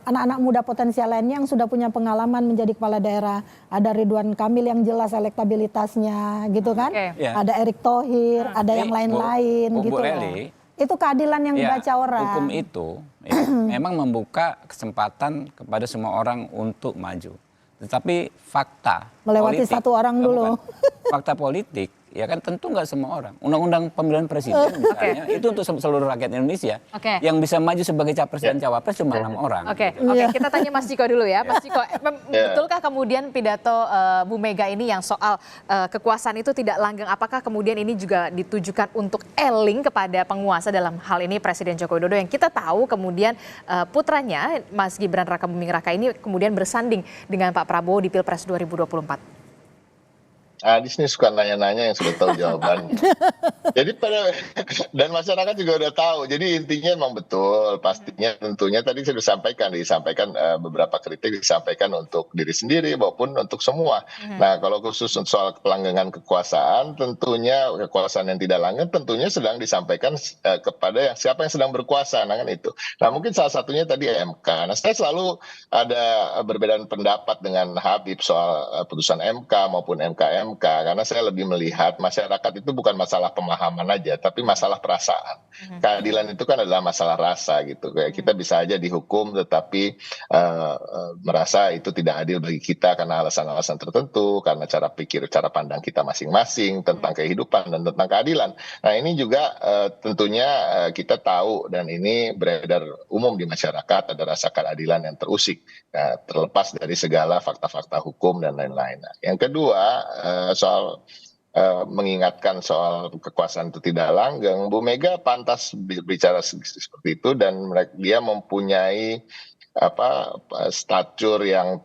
anak-anak muda potensial lainnya yang sudah punya pengalaman menjadi kepala daerah. Ada Ridwan Kamil yang jelas elektabilitasnya gitu kan, Oke. Ya. ada Erick Thohir, ada yang lain-lain Bu gitu loh. Lely, Itu keadilan yang ya, dibaca orang. hukum itu ya, memang membuka kesempatan kepada semua orang untuk maju. Tetapi fakta Melewati politik, satu orang dulu. fakta politik ya kan tentu nggak semua orang. Undang-undang pemilihan presiden misalnya itu untuk seluruh rakyat Indonesia. Oke. Yang bisa maju sebagai capres dan cawapres cuma 6 orang. Oke, Iya. kita tanya Mas Ciko dulu ya. Mas Ciko, betulkah kemudian pidato Bu Mega ini yang soal kekuasaan itu tidak langgeng? Apakah kemudian ini juga ditujukan untuk eling kepada penguasa dalam hal ini Presiden Joko Widodo yang kita tahu kemudian putranya Mas Gibran Rakabuming Raka ini kemudian bersanding dengan Pak Prabowo di Pilpres 2024? Adis nih suka nanya-nanya yang sudah tahu jawabannya. Jadi dan masyarakat juga udah tahu. Jadi intinya memang betul, pastinya tentunya tadi saya sudah disampaikan beberapa kritik disampaikan untuk diri sendiri maupun untuk semua. Nah kalau khusus soal pelanggengan kekuasaan, tentunya kekuasaan yang tidak langgeng tentunya sedang disampaikan kepada siapa yang sedang berkuasa, nah kan itu. Nah mungkin salah satunya tadi MK. Nah saya selalu ada perbedaan pendapat dengan Habib soal putusan MK maupun MKM. Karena saya lebih melihat masyarakat itu bukan masalah pemahaman aja, tapi masalah perasaan. Keadilan itu kan adalah masalah rasa gitu. Kayak kita bisa aja dihukum, tetapi merasa itu tidak adil bagi kita karena alasan-alasan tertentu, karena cara pikir, cara pandang kita masing-masing tentang kehidupan dan tentang keadilan. Nah ini juga tentunya kita tahu dan ini beredar umum di masyarakat ada rasa keadilan yang terusik, terlepas dari segala fakta-fakta hukum dan lain-lain. Nah, yang kedua soal mengingatkan soal kekuasaan itu tidak langgeng, Bu Mega pantas bicara seperti itu dan dia mempunyai statur yang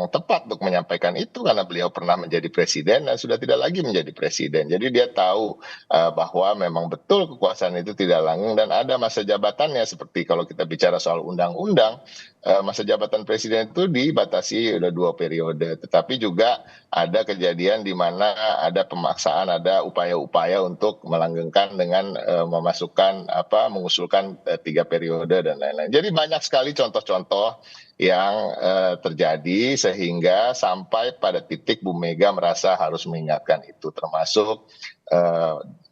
tepat untuk menyampaikan itu karena beliau pernah menjadi presiden dan sudah tidak lagi menjadi presiden. Jadi dia tahu bahwa memang betul kekuasaan itu tidak langgeng dan ada masa jabatannya seperti kalau kita bicara soal undang-undang, masa jabatan presiden itu dibatasi udah 2 periode. Tetapi juga ada kejadian di mana ada pemaksaan, ada upaya-upaya untuk melanggengkan dengan mengusulkan 3 periode dan lain-lain. Jadi banyak sekali contoh-contoh yang terjadi sehingga sampai pada titik Bu Mega merasa harus mengingatkan itu, termasuk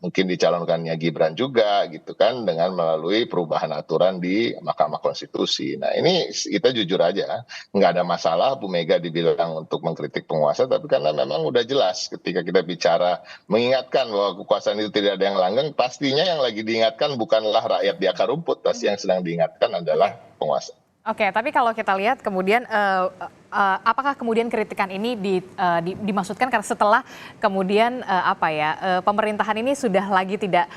mungkin dicalonkannya Gibran juga gitu kan dengan melalui perubahan aturan di Mahkamah Konstitusi. Nah ini kita jujur aja nggak ada masalah Bu Mega dibilang untuk mengkritik penguasa, tapi karena memang udah jelas ketika kita bicara mengingatkan bahwa kekuasaan itu tidak ada yang langgeng, pastinya yang lagi diingatkan bukanlah rakyat di akar rumput, pasti yang sedang diingatkan adalah penguasa. Oke, tapi kalau kita lihat kemudian apakah kemudian kritikan ini dimaksudkan karena setelah kemudian pemerintahan ini sudah lagi tidak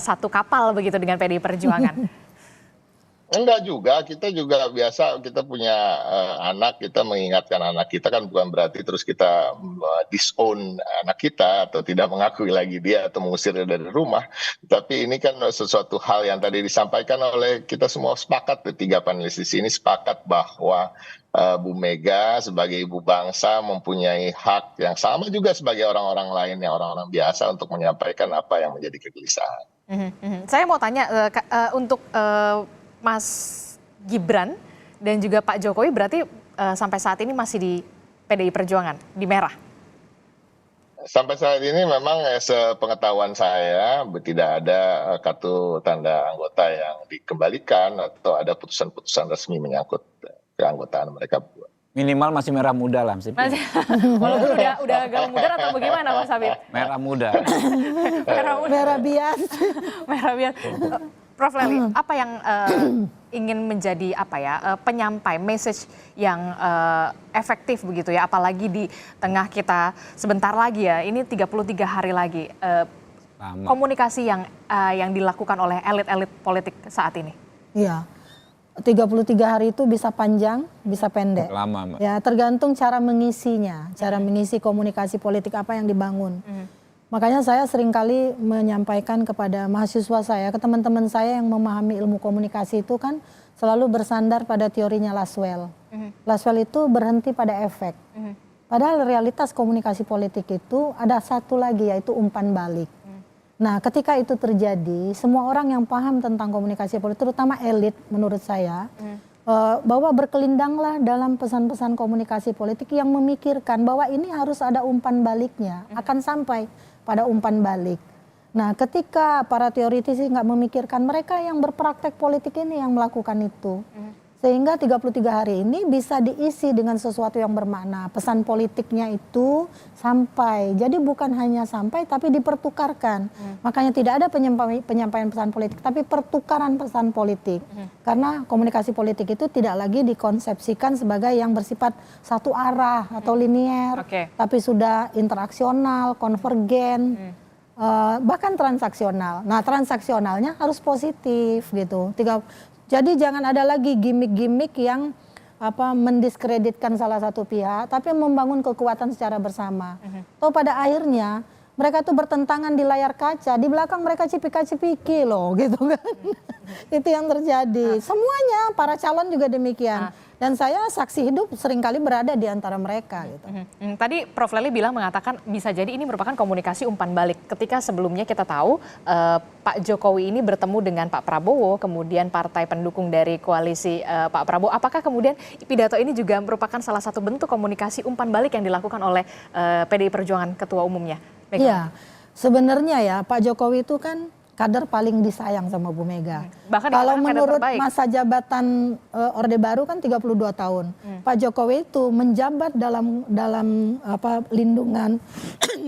satu kapal begitu dengan PDI Perjuangan? Enggak juga, kita juga biasa kita punya anak, kita mengingatkan anak kita kan bukan berarti terus kita disown anak kita atau tidak mengakui lagi dia atau mengusir dia dari rumah. Tapi ini kan sesuatu hal yang tadi disampaikan oleh kita semua sepakat, 3 panelis di sini sepakat bahwa Bu Mega sebagai ibu bangsa mempunyai hak yang sama juga sebagai orang-orang lain yang orang-orang biasa untuk menyampaikan apa yang menjadi kegelisahan. Saya mau tanya untuk Mas Gibran dan juga Pak Jokowi berarti sampai saat ini masih di PDI Perjuangan, di merah? Sampai saat ini memang sepengetahuan saya tidak ada kartu tanda anggota yang dikembalikan atau ada putusan-putusan resmi menyangkut keanggotaan mereka. Minimal masih merah muda lah. Masih, walaupun udah agak mudar atau bagaimana Mas Habib? Merah muda. Merah bias. Merah bias. Prof Leli, apa yang ingin menjadi penyampai message yang efektif begitu ya, apalagi di tengah kita sebentar lagi ya, ini 33 hari lagi komunikasi yang dilakukan oleh elit-elit politik saat ini. Iya. 33 hari itu bisa panjang, bisa pendek. Lama, Mbak. Ya, tergantung cara mengisinya, cara mengisi komunikasi politik apa yang dibangun. Makanya saya seringkali menyampaikan kepada mahasiswa saya, ke teman-teman saya yang memahami ilmu komunikasi itu kan selalu bersandar pada teorinya Laswell. Laswell itu berhenti pada efek. Padahal realitas komunikasi politik itu ada satu lagi, yaitu umpan balik. Nah, ketika itu terjadi, semua orang yang paham tentang komunikasi politik, terutama elit menurut saya, bahwa berkelindanglah dalam pesan-pesan komunikasi politik yang memikirkan bahwa ini harus ada umpan baliknya, akan sampai pada umpan balik. Nah, ketika para teoritisi nggak memikirkan, mereka yang berpraktek politik ini yang melakukan itu. Sehingga 33 hari ini bisa diisi dengan sesuatu yang bermakna. Pesan politiknya itu sampai. Jadi bukan hanya sampai tapi dipertukarkan. Makanya tidak ada penyampaian pesan politik tapi pertukaran pesan politik. Karena komunikasi politik itu tidak lagi dikonsepsikan sebagai yang bersifat satu arah atau linier. Tapi sudah interaksional, konvergen, bahkan transaksional. Nah, transaksionalnya harus positif gitu. Jadi jangan ada lagi gimmick-gimmick yang mendiskreditkan salah satu pihak, tapi membangun kekuatan secara bersama. Toh pada akhirnya mereka tuh bertentangan di layar kaca, di belakang mereka cipika-cipiki loh, gitu kan. Itu yang terjadi. Semuanya, para calon juga demikian. Dan saya saksi hidup seringkali berada di antara mereka. Gitu. Tadi Prof Leli mengatakan bisa jadi ini merupakan komunikasi umpan balik. Ketika sebelumnya kita tahu Pak Jokowi ini bertemu dengan Pak Prabowo, kemudian partai pendukung dari koalisi Pak Prabowo. Apakah kemudian pidato ini juga merupakan salah satu bentuk komunikasi umpan balik yang dilakukan oleh PDI Perjuangan ketua umumnya? Iya, sebenarnya ya Pak Jokowi itu kan kader paling disayang sama Bu Mega. Bahkan kalau menurut masa jabatan Orde Baru kan 32 tahun. Pak Jokowi itu menjabat dalam lindungan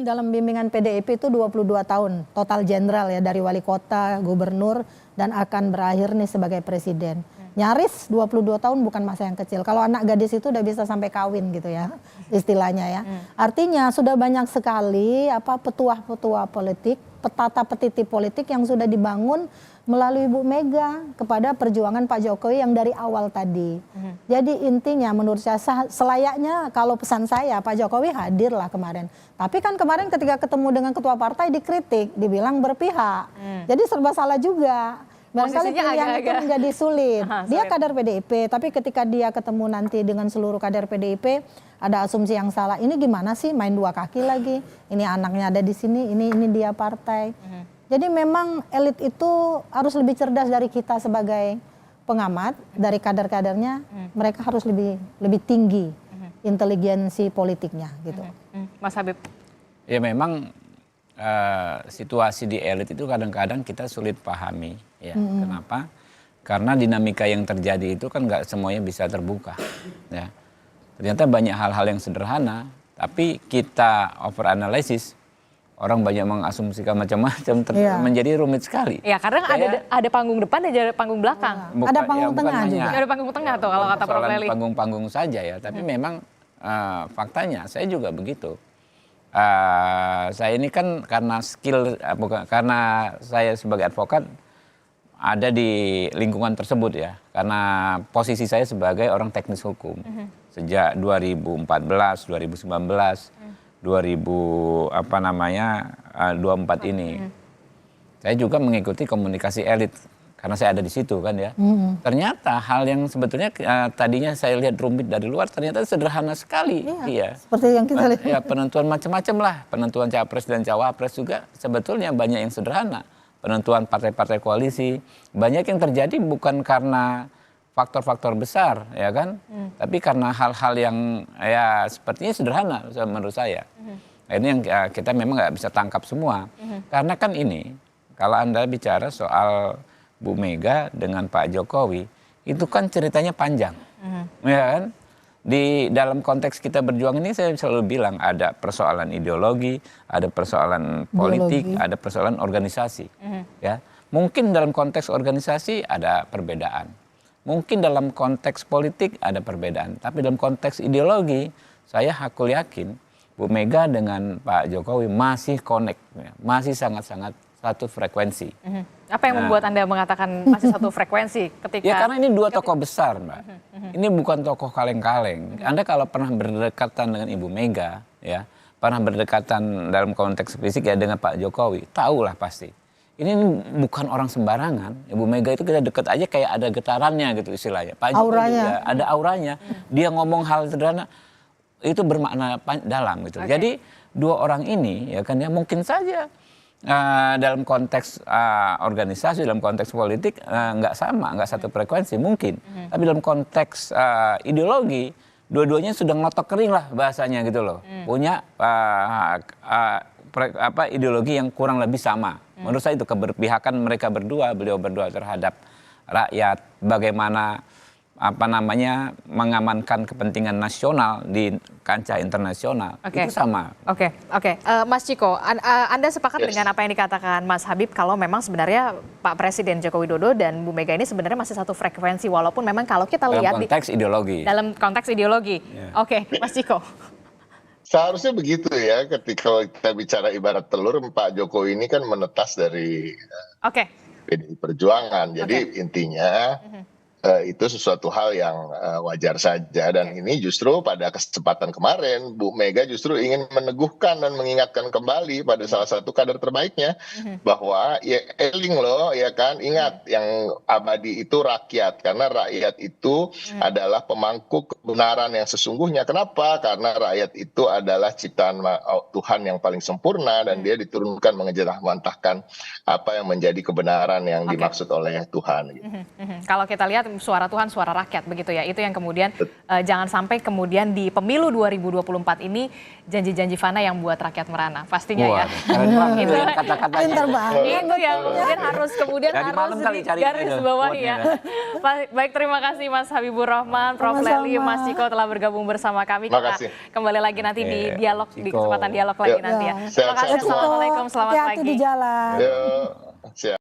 dalam bimbingan PDIP itu 22 tahun. Total jenderal ya, dari wali kota, gubernur, dan akan berakhir nih sebagai presiden. Nyaris 22 tahun bukan masa yang kecil. Kalau anak gadis itu udah bisa sampai kawin gitu ya, istilahnya ya. Artinya sudah banyak sekali petuah-petuah politik, petata-petiti politik yang sudah dibangun melalui Bu Mega kepada perjuangan Pak Jokowi yang dari awal tadi. Jadi intinya menurut saya selayaknya, kalau pesan saya, Pak Jokowi hadirlah kemarin. Tapi kan kemarin ketika ketemu dengan ketua partai dikritik, dibilang berpihak. Jadi serba salah juga. Barangkali pilihan itu menjadi sulit. Dia kader PDIP, tapi ketika dia ketemu nanti dengan seluruh kader PDIP, ada asumsi yang salah. Ini gimana sih main dua kaki lagi? Ini anaknya ada di sini, ini dia partai. Jadi memang elit itu harus lebih cerdas dari kita sebagai pengamat, dari kader-kadernya. Mereka harus lebih tinggi inteligensi politiknya gitu. Mas Habib. Ya memang situasi di elit itu kadang-kadang kita sulit pahami. Ya, kenapa? Karena dinamika yang terjadi itu kan nggak semuanya bisa terbuka. Ya. Ternyata banyak hal-hal yang sederhana, tapi kita overanalysis, orang banyak mengasumsikan macam-macam, menjadi rumit sekali. Ya, kadang ada panggung depan dan ada panggung belakang. Ada panggung tengah juga. Ada panggung tengah tuh kalau kata Prof Leli. Panggung-panggung saja ya, tapi memang faktanya saya juga begitu. Saya ini kan karena skill, bukan karena saya sebagai advokat ada di lingkungan tersebut ya, karena posisi saya sebagai orang teknis hukum sejak 2014, 2019, 2024 ini. Saya juga mengikuti komunikasi elit karena saya ada di situ kan ya. Ternyata hal yang sebetulnya tadinya saya lihat rumit dari luar ternyata sederhana sekali. Iya. Seperti yang kita lihat. Ya, penentuan macam-macam lah, penentuan capres dan cawapres juga sebetulnya banyak yang sederhana. Penentuan partai-partai koalisi, banyak yang terjadi bukan karena faktor-faktor besar, ya kan? Tapi karena hal-hal yang ya sepertinya sederhana menurut saya. Ini yang kita memang nggak bisa tangkap semua. Karena kan ini, kalau Anda bicara soal Bu Mega dengan Pak Jokowi, itu kan ceritanya panjang, ya kan? di dalam konteks kita berjuang ini saya selalu bilang ada persoalan ideologi, ada persoalan politik, ada persoalan organisasi. Ya, mungkin dalam konteks organisasi ada perbedaan, mungkin dalam konteks politik ada perbedaan, tapi dalam konteks ideologi saya hakul yakin Bu Mega dengan Pak Jokowi masih connect, masih sangat-sangat satu frekuensi. Apa yang membuat Anda mengatakan masih satu frekuensi ketika... Ya karena ini dua tokoh besar, Mbak. Ini bukan tokoh kaleng-kaleng. Anda kalau pernah berdekatan dengan Ibu Mega, ya, pernah berdekatan dalam konteks fisik ya dengan Pak Jokowi, tahulah pasti. Ini bukan orang sembarangan. Ibu Mega itu kita deket aja kayak ada getarannya gitu istilahnya. Pak Jokowi juga ada auranya. Dia ngomong hal sederhana itu bermakna dalam gitu. Jadi dua orang ini ya kan ya mungkin saja dalam konteks organisasi, dalam konteks politik nggak sama, nggak satu frekuensi mungkin. Tapi dalam konteks ideologi, dua-duanya sudah ngotok kering lah bahasanya gitu loh. Punya ideologi yang kurang lebih sama. Menurut saya itu keberpihakan mereka berdua, beliau berdua terhadap rakyat, bagaimana mengamankan kepentingan nasional di kancah internasional. Itu sama. Oke. Mas Ciko, Anda sepakat dengan apa yang dikatakan Mas Habib kalau memang sebenarnya Pak Presiden Joko Widodo dan Bu Mega ini sebenarnya masih satu frekuensi walaupun memang kalau kita lihat dalam konteks ideologi. Dalam konteks ideologi. Oke, Mas Ciko. Seharusnya begitu ya, ketika kita bicara ibarat telur, Pak Jokowi ini kan menetas dari PDI Perjuangan. Jadi intinya itu sesuatu hal yang wajar saja, dan ini justru pada kesempatan kemarin Bu Mega justru ingin meneguhkan dan mengingatkan kembali pada salah satu kader terbaiknya bahwa ya eling loh ya kan, ingat yang abadi itu rakyat, karena rakyat itu adalah pemangku kebenaran yang sesungguhnya. Kenapa? Karena rakyat itu adalah ciptaan Tuhan yang paling sempurna dan dia diturunkan menjelaskan apa yang menjadi kebenaran yang dimaksud oleh Tuhan gitu. Kalau kita lihat suara Tuhan, suara rakyat begitu ya. Itu yang kemudian jangan sampai kemudian di pemilu 2024 ini janji-janji fana yang buat rakyat merana. Pastinya ya. Itu kata-katanya. Itu yang kemudian harus garis bawah ya. Baik, terima kasih Mas Habibur Rahman, Prof. Lely, Mas Ciko telah bergabung bersama kami. Kita kembali lagi nanti di dialog, di kesempatan dialog lagi nanti ya. Terima kasih. Assalamualaikum, selamat pagi. Hati-hati di jalan. Siap.